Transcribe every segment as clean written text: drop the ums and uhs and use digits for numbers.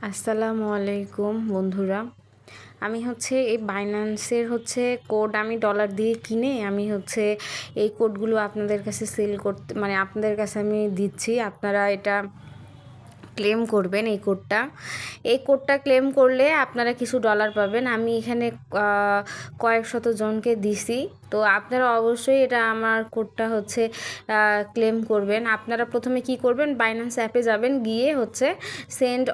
আসসালামু আলাইকুম বন্ধুরা। আমি এই বাইন্যান্সের কোড আমি ডলার দিয়ে কিনে আমি এই কোডগুলো আপনাদের কাছে সেল করতে মানে আপনাদের কাছে আমি দিচ্ছি। আপনারা এটা ক্লেম করবেন। এই কোডটা ক্লেম করলে আপনারা কিছু ডলার পাবেন। আমি এখানে কয়েক শত জনকে দিছি। তো আপনারা অবশ্যই এটা আমার কোডটা ক্লেম করবেন। আপনারা প্রথমে কি করবেন, বাইন্যান্স অ্যাপে যাবেন, গিয়ে সেন্ড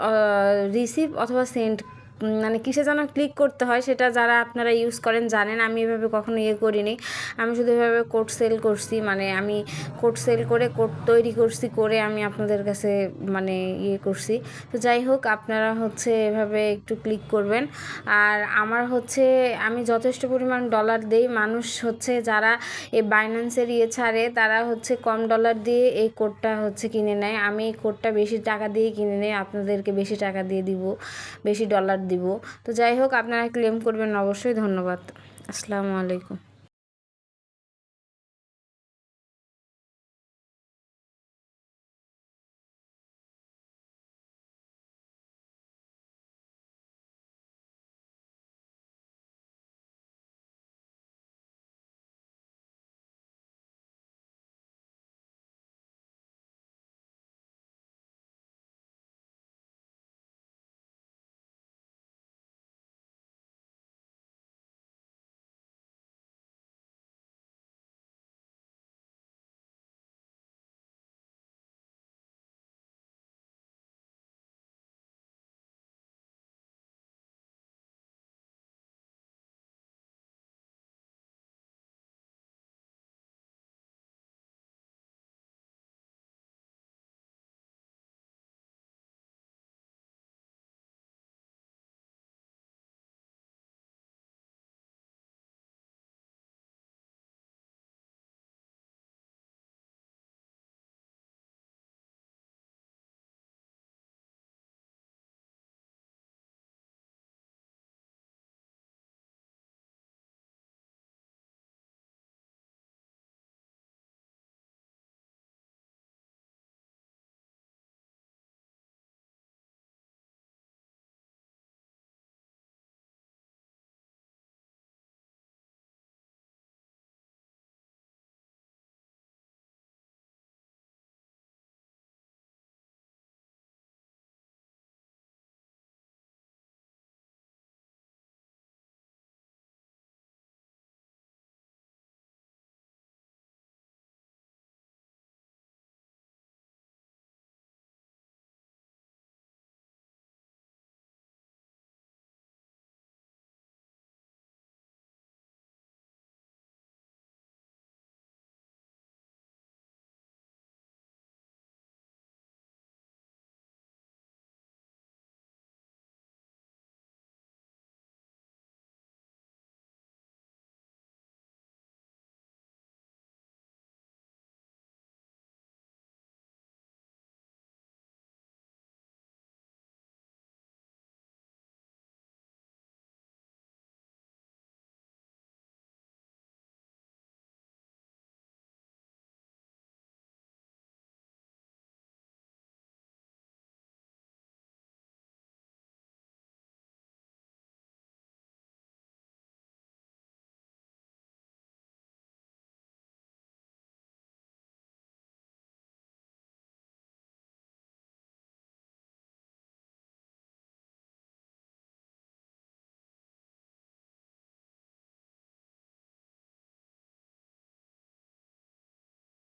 রিসিভ অথবা সেন্ড মানে কিসে যেন ক্লিক করতে হয়, সেটা যারা আপনারা ইউজ করেন জানেন। আমি এভাবে কখনো করিনি। আমি শুধু এভাবে কোড সেল করছি, মানে আমি কোড সেল করে কোড তৈরি করে আমি আপনাদের কাছে করছি। তো যাই হোক, আপনারা এভাবে একটু ক্লিক করবেন। আর আমার আমি যথেষ্ট পরিমাণ ডলার দেই। মানুষ যারা এই বাইন্যান্সের ছাড়ে তারা কম ডলার দিয়ে এই কোডটা কিনে নেয়। আমি এই কোডটা বেশি টাকা দিয়ে কিনে নেই, আপনাদেরকে বেশি টাকা দিয়ে দিব, বেশি ডলার দিব। তো যাই হোক, আপনারা ক্লেম করবেন অবশ্যই। ধন্যবাদ। আসসালামু আলাইকুম।